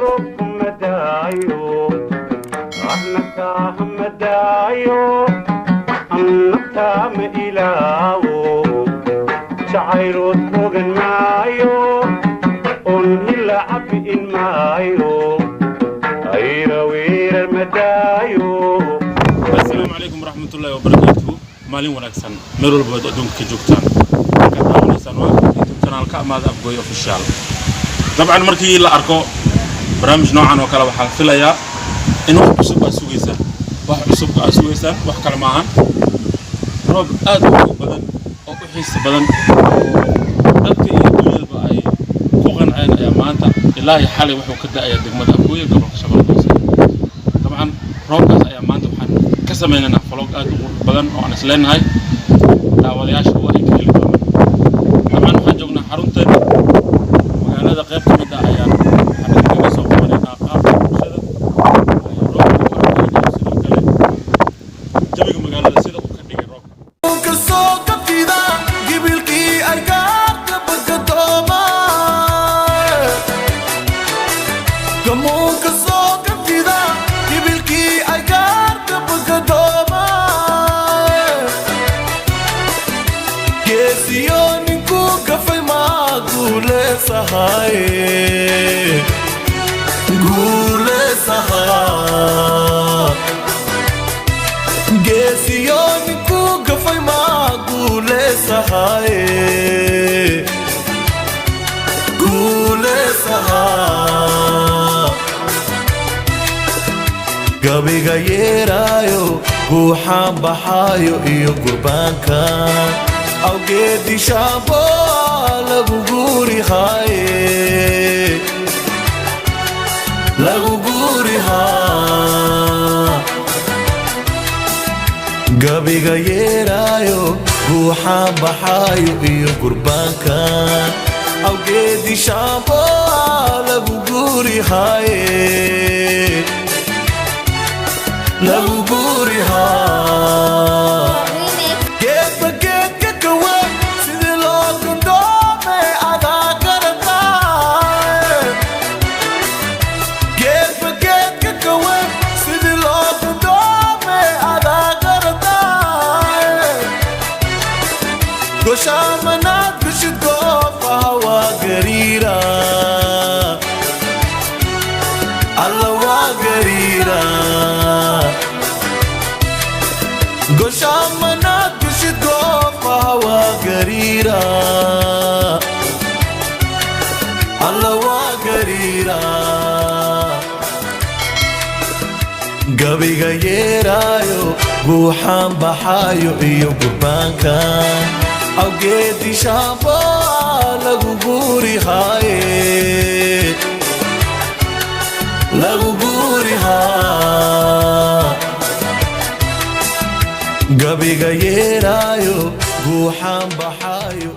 روب مدايو أحنا مدايو أنا مإلاو شعيرو تبغن مايو أنهي عبئن مايو أيروير المدايو. السلام عليكم ورحمة الله وبركاته. مالين ونكسن ميرو البود أدونك جوكتان كتاوني سنوات يوتيوب كأماد أبقوي أوفيشال. طبعا مركي لا أركو برامج نوعا وكلا وحال فيلايا إنه واحد عصب أسويسان واحد كلماهن روب أدو بدن أو أحس بدن dadka iyo dunyada ay ku qanceen ayaa maanta ilaahay xalay wuxuu ka daayay degmada Afgooye gobolka Shabeellaha طبعا roobkaas ayaa maanta waxaan ka sameeynaa vlog aad u qurux badan oo aan isleenahay daawadayaasha oo ay ka heli doonaan طبعا waxaan joognaa xarunteena magaalada qayb ka mid ah ayaan kaga soo qabanayna qaabka bulshada jawiga magaalada sida uu ka dhigay roobka Gule saha Gesiyon ku gafay ma gule saha Gule saha Gabiga yerayo guhan bahayo iyo gurbanka awgeedi shabo lagu guri haye lagu guri ha gabiga yerayo guhan bahayo iyo gurbanka awgeedi shabo lagu guri haye lagu guri ha Goshamanat bishgo fawa garira Allah wa garira Goshamanat bishgo fawa garira Allah wa garira Gabiga yerayo guhan bahayo iyo gurbanka awgeedi shabo lagu guri haye lagu guri ha gabiga yerayo guhan bahayo